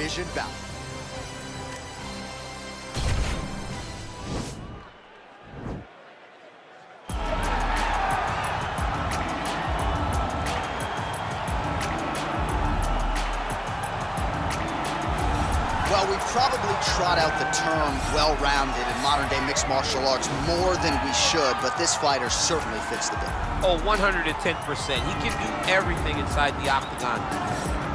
decision bout. Well, we probably trot out the term well-rounded in modern-day mixed martial arts more than we should, but this fighter certainly fits the bill. Oh, 110%. He can do everything inside the octagon.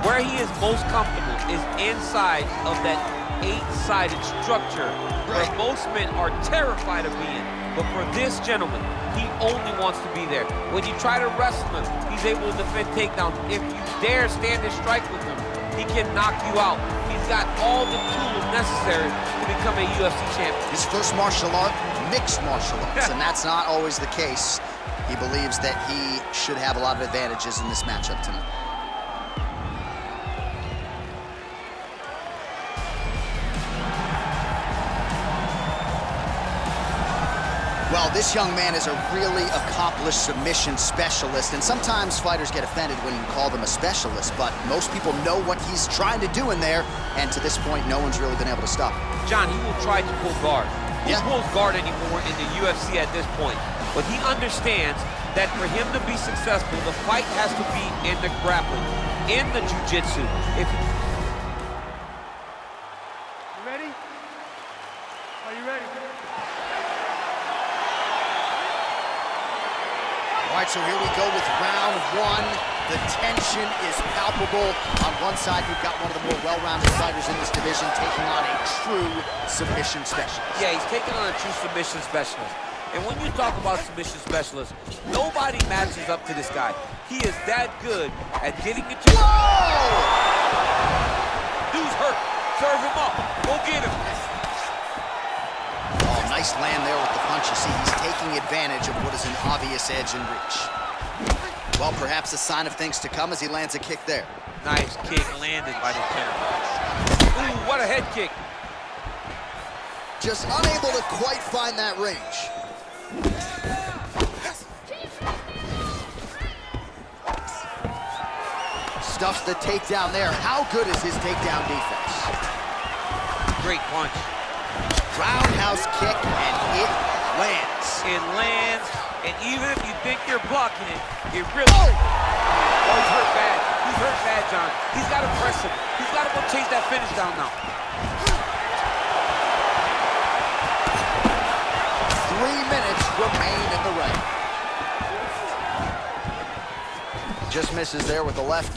Where he is most comfortable is inside of that 8-sided structure where most men are terrified of being. But for this gentleman, he only wants to be there. When you try to wrestle him, he's able to defend takedowns. If you dare stand and strike with him, he can knock you out. He's got all the tools necessary to become a UFC champion. His first martial art, mixed martial arts, and that's not always the case. He believes that he should have a lot of advantages in this matchup tonight. Well, this young man is a really accomplished submission specialist, and sometimes fighters get offended when you call them a specialist, but most people know what he's trying to do in there, and to this point, no one's really been able to stop him. John, he will try to pull guard. He Yeah. pulls guard anymore in the UFC at this point, but he understands that for him to be successful, the fight has to be in the grappling, in the jiu-jitsu. You ready? Are you ready? All right, so here we go with round one. The tension is palpable. On one side, we've got one of the more well-rounded fighters in this division taking on a true submission specialist. Yeah, he's taking on a true submission specialist. And when you talk about submission specialists, nobody matches up to this guy. He is that good at getting into... Whoa! Dude's hurt. Serve him up. Go get him. Oh, nice land there with the punch. You see, he's taking advantage of what is an obvious edge and reach. Well, perhaps a sign of things to come as he lands a kick there. Nice kick landed by the center. Ooh, what a head kick. Just unable to quite find that range. Stuffs the takedown there. How good is his takedown defense? Great punch. Roundhouse kick, and it lands. It lands, and even if you think you're blocking it, it really... Oh! Oh, he's hurt bad. He's hurt bad, John. He's got to press him. He's got to go chase that finish down now. 3 minutes remain in the ring. Just misses there with the left.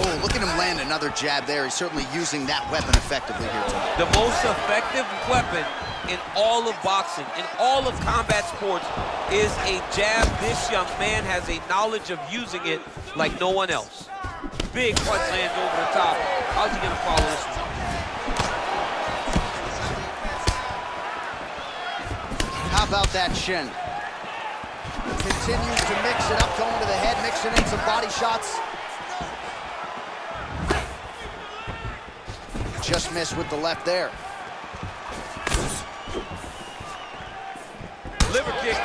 Oh, look at him land another jab there. He's certainly using that weapon effectively here tonight. The most effective weapon in all of boxing, in all of combat sports, is a jab. This young man has a knowledge of using it like no one else. Big punch lands over the top. How's he going to follow this one? How about that shin? Continues to mix it up, going to the head, mixing in some body shots. Just missed with the left there. Liver kick.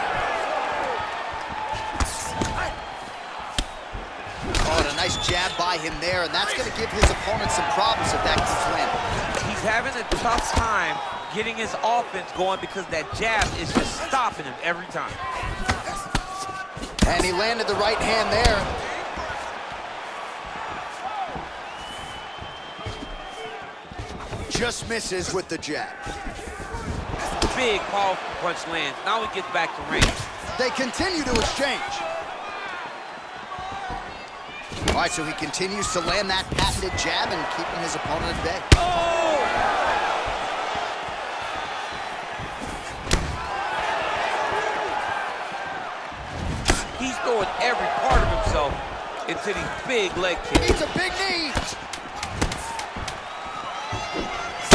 Oh, and a nice jab by him there, and that's going to give his opponent some problems if that keeps landing. He's having a tough time getting his offense going because that jab is just stopping him every time. And he landed the right hand there. Just misses with the jab. Big, powerful punch lands. Now he gets back to range. They continue to exchange. All right, so he continues to land that patented jab and keeping his opponent at bay. Oh! He's throwing every part of himself into these big leg kicks. Needs a big knee.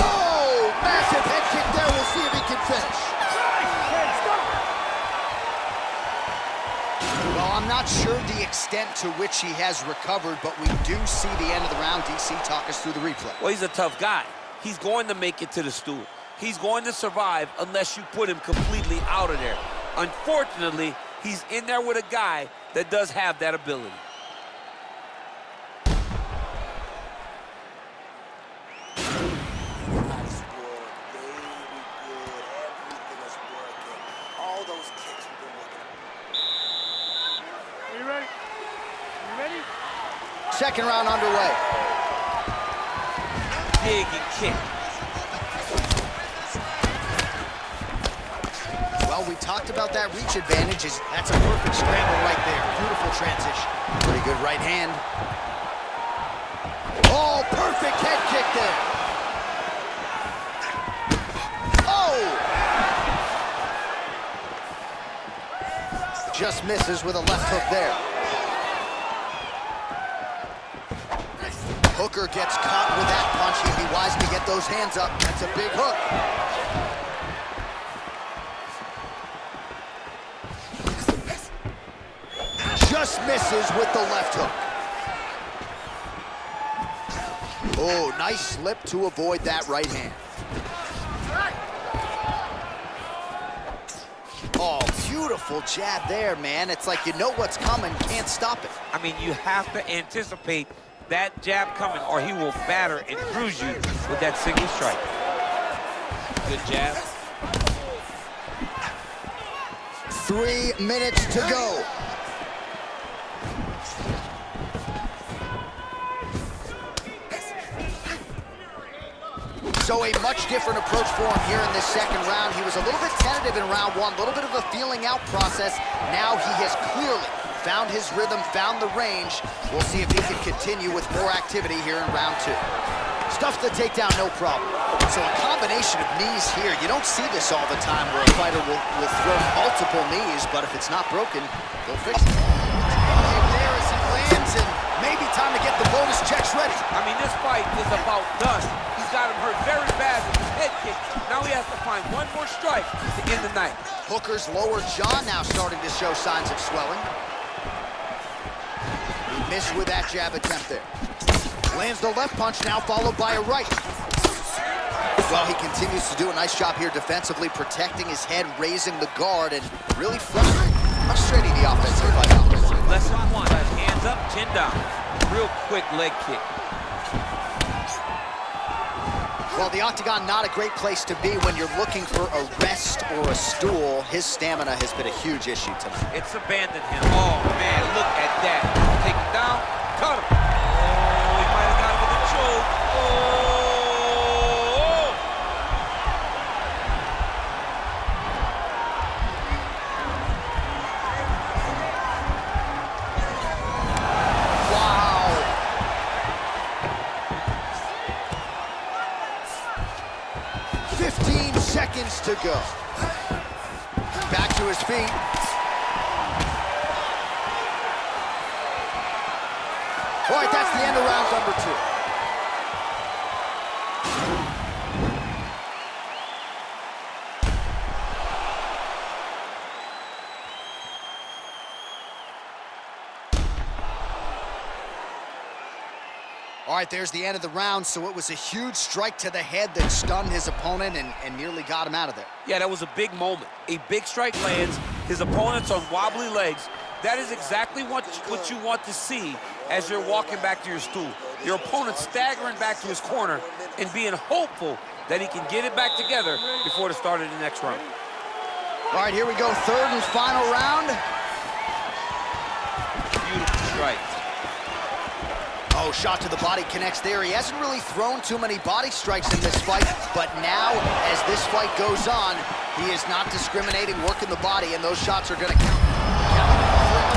Oh, massive head kick there. We'll see if he can finish. Well, I'm not sure the extent to which he has recovered, but we do see the end of the round. DC, talk us through the replay. Well, he's a tough guy. He's going to make it to the stool. He's going to survive unless you put him completely out of there. Unfortunately, he's in there with a guy that does have that ability. second round underway. Dig and kick. Well, we talked about that reach advantage. That's a perfect scramble right there. Beautiful transition. Pretty good right hand. Oh, perfect head kick there. Oh! Just misses with a left hook there. Hooker gets caught with that punch. He'd be wise to get those hands up. That's a big hook. Just misses with the left hook. Oh, nice slip to avoid that right hand. Oh, beautiful jab there, man. It's like you know what's coming, can't stop it. I mean, you have to anticipate that jab coming or he will batter and bruise you with that single strike. Good jab. 3 minutes to go. So a much different approach for him here in this second round. He was a little bit tentative in round one, a little bit of a feeling out process. Now he has clearly found his rhythm, found the range. We'll see if he can continue with more activity here in round two. Stuffs the takedown, no problem. So a combination of knees here. You don't see this all the time where a fighter will throw multiple knees, but if it's not broken, they'll fix it. Right there as he lands, and maybe time to get the bonus checks ready. I mean, this fight is about done. He's got him hurt very bad with his head kick. Now he has to find one more strike to end the night. Hooker's lower jaw now starting to show signs of swelling. He missed with that jab attempt there. Lands the left punch now, followed by a right. Well, he continues to do a nice job here defensively, protecting his head, raising the guard, and really frustrating the offensive fight. Lesson one, hands up, chin down. Real quick leg kick. Well, the octagon, not a great place to be when you're looking for a rest or a stool. His stamina has been a huge issue tonight. It's abandoned him. Oh, man, look at that. Take him down, cut him. Oh, he might have got him with a choke. Oh! Wow. 15 seconds to go. Back to his feet. All right, that's the end of round number two. All right, there's the end of the round, so it was a huge strike to the head that stunned his opponent and nearly got him out of there. Yeah, that was a big moment. A big strike lands, his opponent's on wobbly legs. That is exactly what you want to see as you're walking back to your stool. Your opponent staggering back to his corner and being hopeful that he can get it back together before the start of the next round. All right, here we go, third and final round. Beautiful strike. Oh, shot to the body connects there. He hasn't really thrown too many body strikes in this fight, but now, as this fight goes on, he is not discriminating, working the body, and those shots are going to count.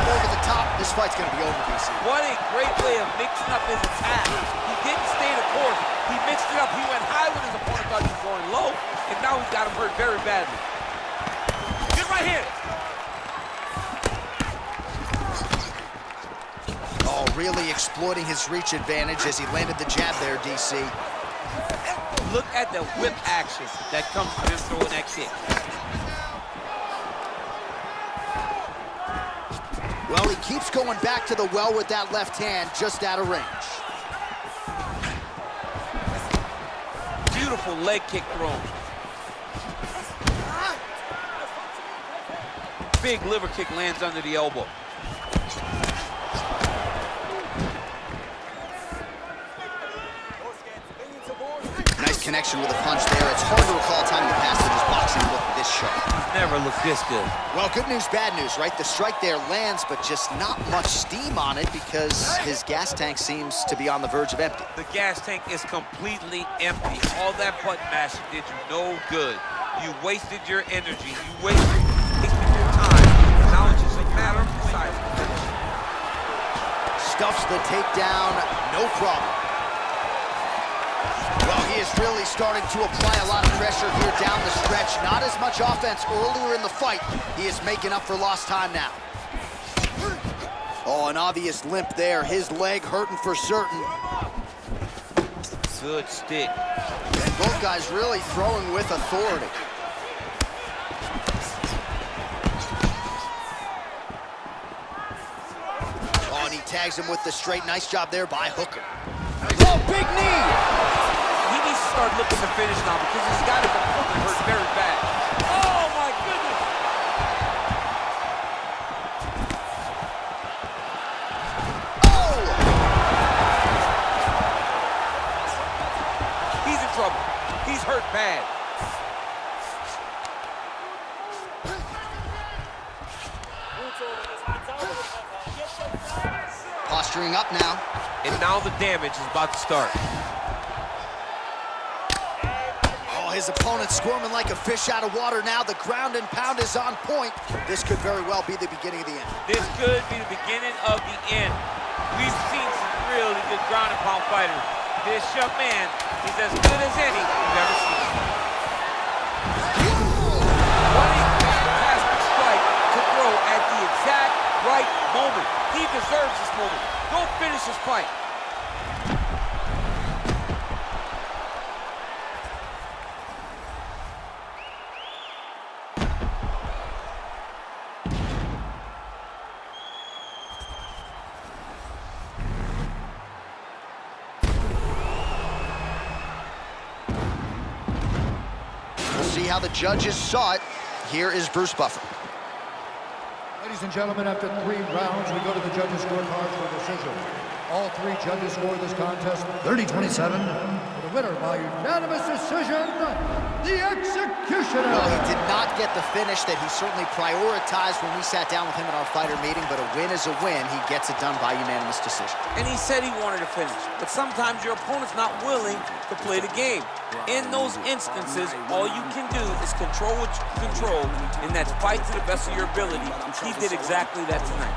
Over the top, this fight's going to be over, DC. What a great way of mixing up his attack. He didn't stay the course. He mixed it up. He went high when his opponent thought he was going low, and now he's got him hurt very badly. Get right here. Oh, really exploiting his reach advantage as he landed the jab there, DC. Look at the whip action that comes from him throwing that kick. Well, he keeps going back to the well with that left hand, just out of range. Beautiful leg kick thrown. Big liver kick lands under the elbow. connection with a punch there. It's hard to recall a time in the past that his boxing looked this sharp. Never looked this good. Well, good news, bad news, right? The strike there lands, but just not much steam on it because his gas tank seems to be on the verge of empty. The gas tank is completely empty. All that button mashing did you no good. You wasted your energy. You wasted your time. Now it's just a matter of deciding. Stuffs the takedown, no problem. Well, he is really starting to apply a lot of pressure here down the stretch. Not as much offense earlier in the fight. He is making up for lost time now. Oh, an obvious limp there. His leg hurting for certain. Good stick. And both guys really throwing with authority. Oh, and he tags him with the straight. Nice job there by Hooker. Oh, big knee! He needs to start looking to finish now because he's got his opponent hurt very bad. Oh, my goodness! Oh! He's in trouble. He's hurt bad. Posturing up now. And now the damage is about to start. Oh, his opponent squirming like a fish out of water now. The ground and pound is on point. This could very well be the beginning of the end. This could be the beginning of the end. We've seen some really good ground and pound fighters. This young man is as good as any we've ever seen. What a fantastic strike to throw at the exact right moment. He deserves this moment. Go finish his fight. We'll see how the judges saw it. Here is Bruce Buffer. Ladies and gentlemen, after 3 rounds, we go to the judges' scorecards for decision. All 3 judges scored this contest 30-27. The winner by unanimous decision, the Executioner. Well, he did not get the finish that he certainly prioritized when we sat down with him at our fighter meeting, but a win is a win. He gets it done by unanimous decision. And he said he wanted to finish. But sometimes your opponent's not willing to play the game. In those instances, all you can do is control what you can control, and that's fight to the best of your ability. He did exactly that tonight.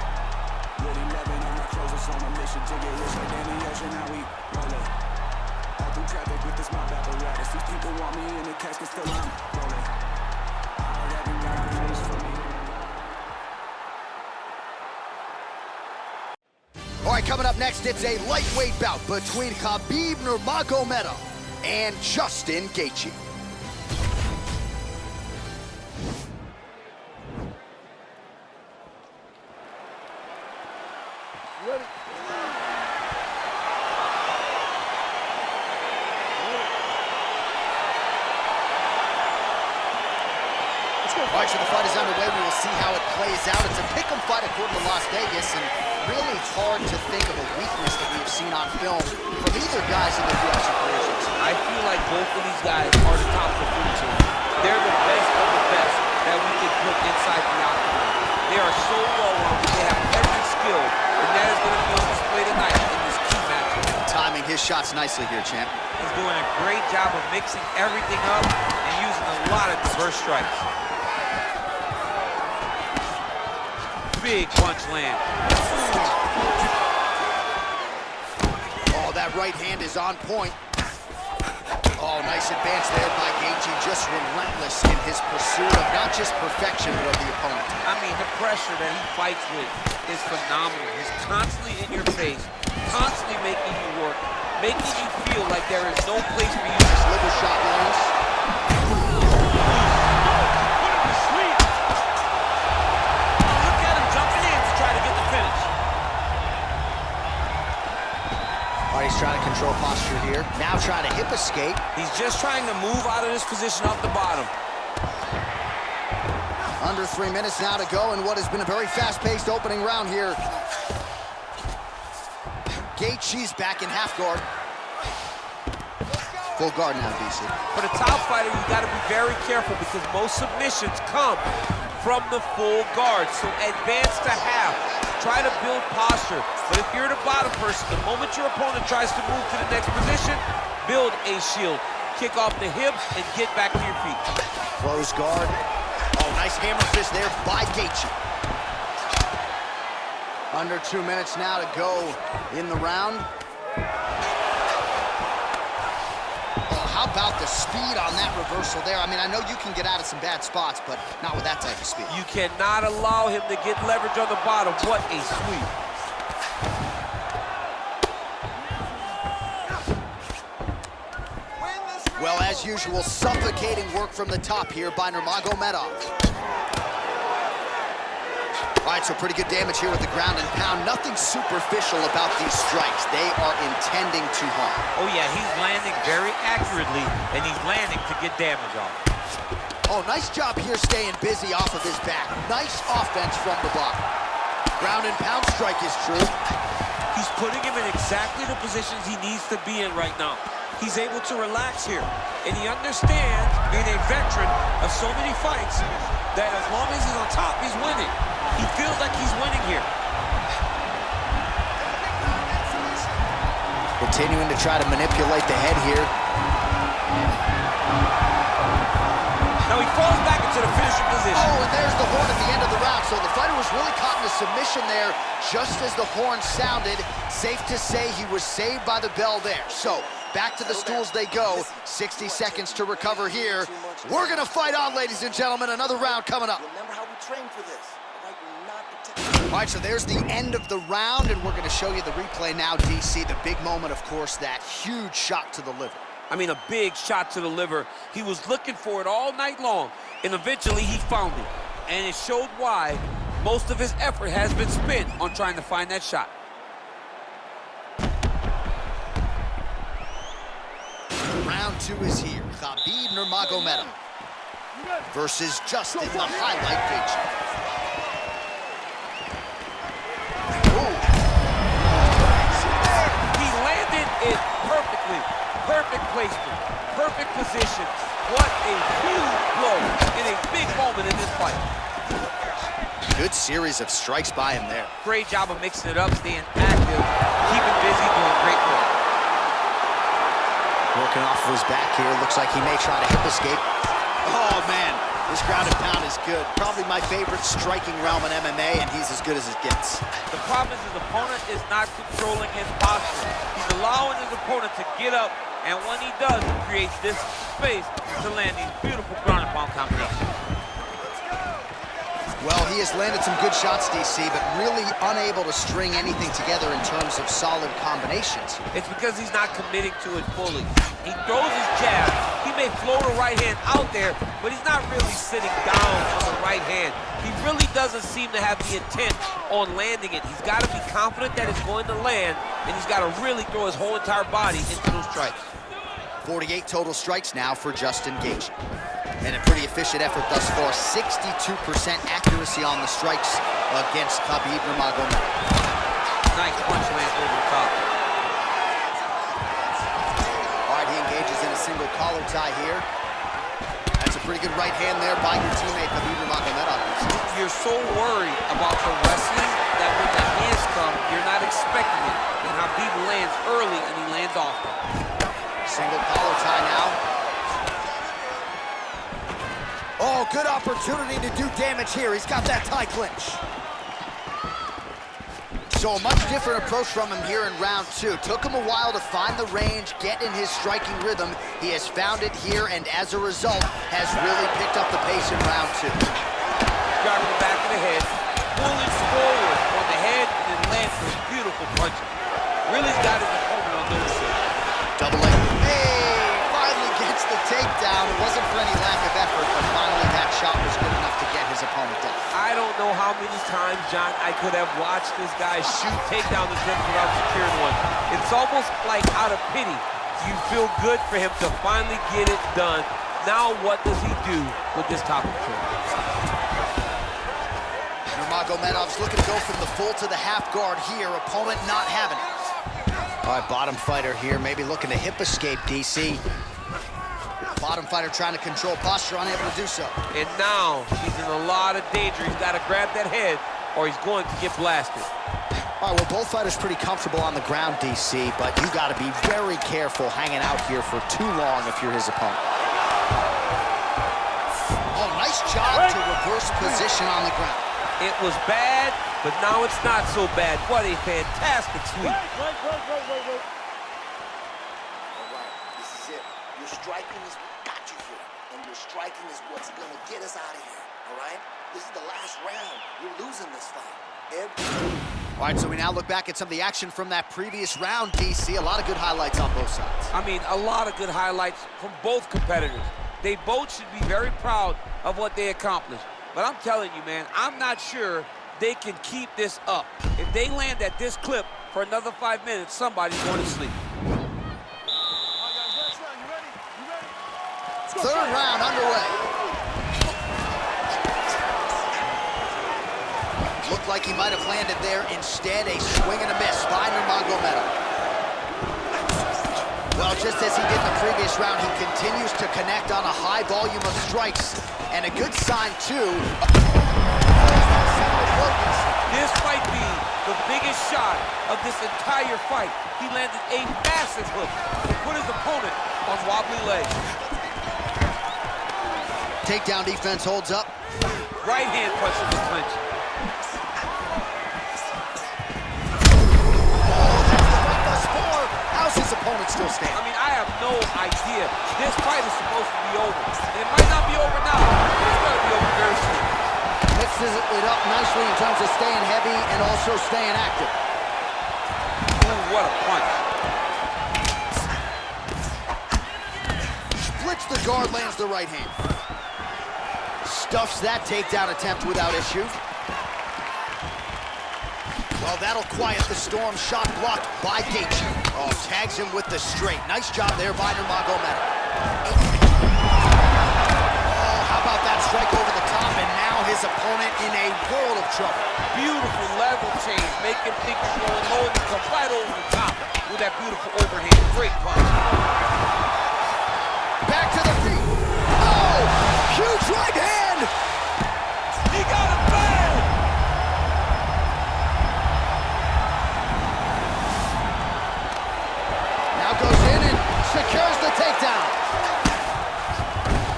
All right, coming up next, it's a lightweight bout between Khabib Nurmagomedov and Justin Gaethje. Ready? All right, so the fight is underway. We will see how it plays out. It's a pick'em fight according to Las Vegas, and really hard to think of a weakness that we've seen on film from either guys in their UFC careers. I feel like both of these guys are the top of the food chain. They're the best of the best that we can put inside the octagon. They are so well-rounded. They have every skill, and that is going to be on display tonight in this key match. Timing his shots nicely here, champ. He's doing a great job of mixing everything up and using a lot of diverse strikes. Big punch land. Oh, that right hand is on point. Oh, nice advance there by Gaethje, just relentless in his pursuit of not just perfection, but of the opponent. I mean, the pressure that he fights with is phenomenal. He's constantly in your face, constantly making you work, making you feel like there is no place for you. Liver shot lands. He's trying to control posture here. Now trying to hip escape. He's just trying to move out of this position off the bottom. Under 3 minutes now to go in what has been a very fast-paced opening round here. Gaethje's back in half guard. Full guard now, DC. For the top fighter, you got to be very careful because most submissions come from the full guard. So advance to half. Try to build posture. But if you're the bottom person, the moment your opponent tries to move to the next position, build a shield. Kick off the hips and get back to your feet. Close guard. Oh, nice hammer fist there by Gaethje. Under 2 minutes now to go in the round. Oh, how about the speed on that reversal there? I mean, I know you can get out of some bad spots, but not with that type of speed. You cannot allow him to get leverage on the bottom. What a sweep. Well, as usual, suffocating work from the top here by Nurmagomedov. All right, so pretty good damage here with the ground and pound. Nothing superficial about these strikes. They are intending to harm. Oh, yeah, he's landing very accurately, and he's landing to get damage off. Oh, nice job here staying busy off of his back. Nice offense from the bottom. Ground and pound strike is true. He's putting him in exactly the positions he needs to be in right now. He's able to relax here, and he understands, being a veteran of so many fights, that as long as he's on top, he's winning. He feels like he's winning here. Continuing to try to manipulate the head here. Now he falls back into the finishing position. Oh, and there's the horn at the end of the round. So the fighter was really caught in a submission there just as the horn sounded. Safe to say he was saved by the bell there. So back to the stools they go. 60 seconds to recover here. We're going to fight on, ladies and gentlemen. Another round coming up. Remember how we trained for this. All right, so there's the end of the round, and we're going to show you the replay now, DC. The big moment, of course, that huge shot to the liver. I mean, a big shot to the liver. He was looking for it all night long, and eventually he found it. And it showed why most of his effort has been spent on trying to find that shot. Round 2 is here. Khabib Nurmagomedov versus Justin, the highlight Gaethje. He landed it perfectly. Perfect placement, perfect position. What a huge blow in a big moment in this fight. Good series of strikes by him there. Great job of mixing it up, staying active, keeping busy, doing great work. Working off of his back here. Looks like he may try to hip escape. Oh, man. This ground and pound is good. Probably my favorite striking realm in MMA, and he's as good as it gets. The problem is his opponent is not controlling his posture. He's allowing his opponent to get up, and when he does, he creates this space to land these beautiful ground and pound combinations. Well, he has landed some good shots, DC, but really unable to string anything together in terms of solid combinations. It's because he's not committing to it fully. He throws his jab. He may float a right hand out there, but he's not really sitting down on the right hand. He really doesn't seem to have the intent on landing it. He's got to be confident that it's going to land, and he's got to really throw his whole entire body into those strikes. 48 total strikes now for Justin Gaethje. And a pretty efficient effort thus far. 62% accuracy on the strikes against Khabib Nurmagomedov. Nice punch lands over the top. All right, he engages in a single collar tie here. That's a pretty good right hand there by your teammate Khabib Nurmagomedov. You're so worried about the wrestling that when the hands come, you're not expecting it. And Khabib lands early and he lands often. Single collar tie now. Oh, good opportunity to do damage here. He's got that tie clinch. So a much different approach from him here in round 2. Took him a while to find the range, get in his striking rhythm. He has found it here, and as a result, has really picked up the pace in round 2. Got the back of the head, pulling forward on the head, and then lands those beautiful punches. Really's got his opponent on the side. Double leg. Hey, finally gets the takedown. It wasn't for any lack of effort, but finally that shot was good enough to get his opponent down. I don't know how many times, John, I could have watched this guy shoot takedown attempts without securing one. It's almost like out of pity. You feel good for him to finally get it done. Now what does he do with this top control? Nurmagomedov's looking to go from the full to the half guard here. Opponent not having it. All right, bottom fighter here, maybe looking to hip escape, DC. Bottom fighter trying to control posture, unable to do so. And now he's in a lot of danger. He's got to grab that head or he's going to get blasted. All right, well, both fighters pretty comfortable on the ground, DC, but you got to be very careful hanging out here for too long if you're his opponent. Oh, nice job to reverse position on the ground. It was bad, but now it's not so bad. What a fantastic sweep. Wait. All right, this is it. Your striking is what got you here, and your striking is what's going to get us out of here, all right? This is the last round. You're losing this fight. All right, so we now look back at some of the action from that previous round, DC. A lot of good highlights on both sides. I mean, a lot of good highlights from both competitors. They both should be very proud of what they accomplished. But I'm telling you, man, I'm not sure they can keep this up. If they land at this clip for another 5 minutes, somebody's going to sleep. Third round underway. Looked like he might have landed there. Instead, a swing and a miss by Nurmagomedov. Well, just as he did in the previous round, he continues to connect on a high volume of strikes. And a good sign, too. This might be the biggest shot of this entire fight. He landed a massive hook to put his opponent on wobbly legs. Takedown defense holds up. Right hand punch in the clinch. How's his opponent still stand? I mean, I have no idea. This fight is supposed to be over. And it might not be over now, but it's going to be over very soon. Mixes it up nicely in terms of staying heavy and also staying active. Ooh, what a punch. Splits the guard, lands the right hand. Stuffs that takedown attempt without issue. Well, that'll quiet the storm. Shot blocked by Gaethje. Oh, tags him with the straight. Nice job there by Nurmagomedov. Oh, how about that strike over the top, and now his opponent in a world of trouble. Beautiful level change. Make him think he's going low and come right over the top with that beautiful overhand. Great punch. Back to the feet. Oh, huge right hand. He got it bad. Now goes in and secures the takedown.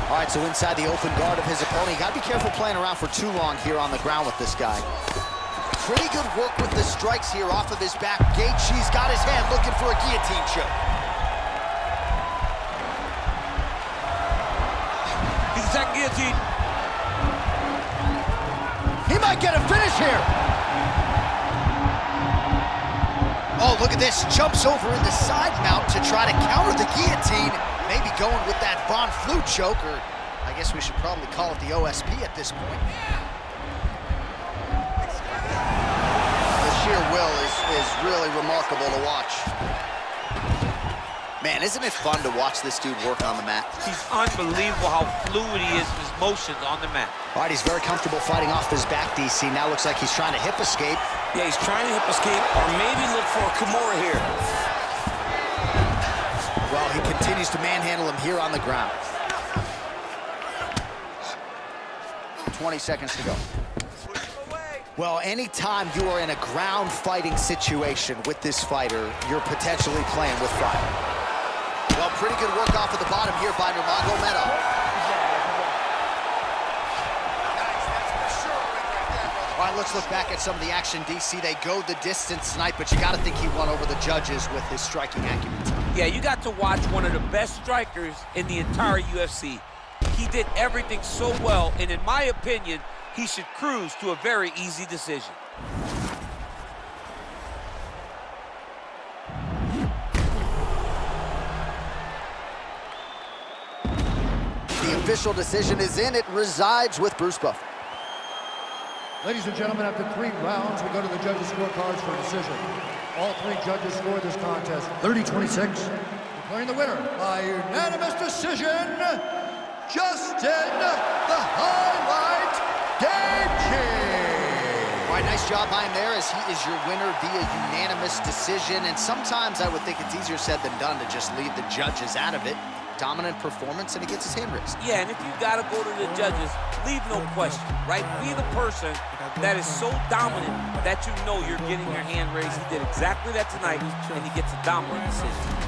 All right, so inside the open guard of his opponent. You got to be careful playing around for too long here on the ground with this guy. Pretty good work with the strikes here off of his back. Gaethje's got his hand looking for a guillotine choke. He's attacking guillotine. He might get a finish here. Oh, look at this. Jumps over into side mount to try to counter the guillotine. Maybe going with that Von Flue choke, or I guess we should probably call it the OSP at this point. The sheer will is really remarkable to watch. Man, isn't it fun to watch this dude work on the mat? He's unbelievable how fluid he is in his motions on the mat. All right, he's very comfortable fighting off his back, DC. Now looks like he's trying to hip escape. Yeah, he's trying to hip escape or maybe look for a Kimura here. Well, he continues to manhandle him here on the ground. 20 seconds to go. Well, anytime you are in a ground fighting situation with this fighter, you're potentially playing with fire. Well, pretty good work off of the bottom here by Nurmagomedov. All right, let's look back at some of the action, DC. They go the distance tonight, but you got to think he won over the judges with his striking acumen. Yeah, you got to watch one of the best strikers in the entire UFC. He did everything so well, and in my opinion, he should cruise to a very easy decision. The official decision is in. It resides with Bruce Buffer. Ladies and gentlemen, after 3 rounds, we go to the judges' scorecards for a decision. All 3 judges scored this contest 30-26, declaring the winner by unanimous decision, Justin the Highlight Gaethje. All right, nice job by him there, as he is your winner via unanimous decision. And sometimes I would think it's easier said than done to just leave the judges out of it. Dominant performance, and he gets his hand raised. Yeah, and if you gotta go to the judges, leave no question, right? Be the person that is so dominant that you know you're getting your hand raised. He did exactly that tonight, and he gets a dominant decision.